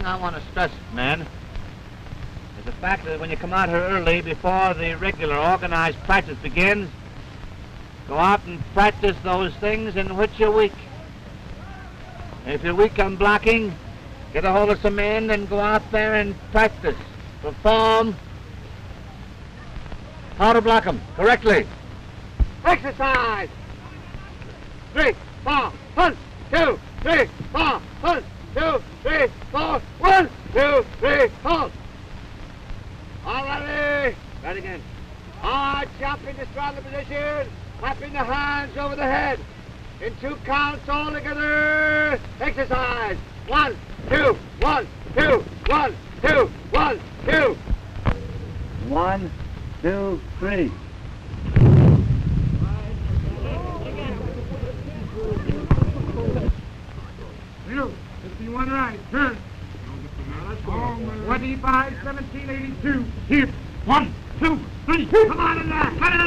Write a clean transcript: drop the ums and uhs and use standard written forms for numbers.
I want to stress, man, is the fact that when you come out here early before the regular organized practice begins, go out and practice those things in which you're weak. If you're weak on blocking, get a hold of some men and go out there and practice, perform how to block them correctly. Exercise! 3, 4, 1, 2, 3, 4, 1, 2, 3, 4, 1, 2, 3, 4. All ready? Right again. All right, jump into straddle position, clapping the hands over the head. In 2 counts all together. Exercise. 1, 2, 1, 2, 1, 2, 1, 2. 1, 2, 3. You, 51 right, turn. 25, 17, 82. Here. 1, 2, 3. Come on in there. Cut it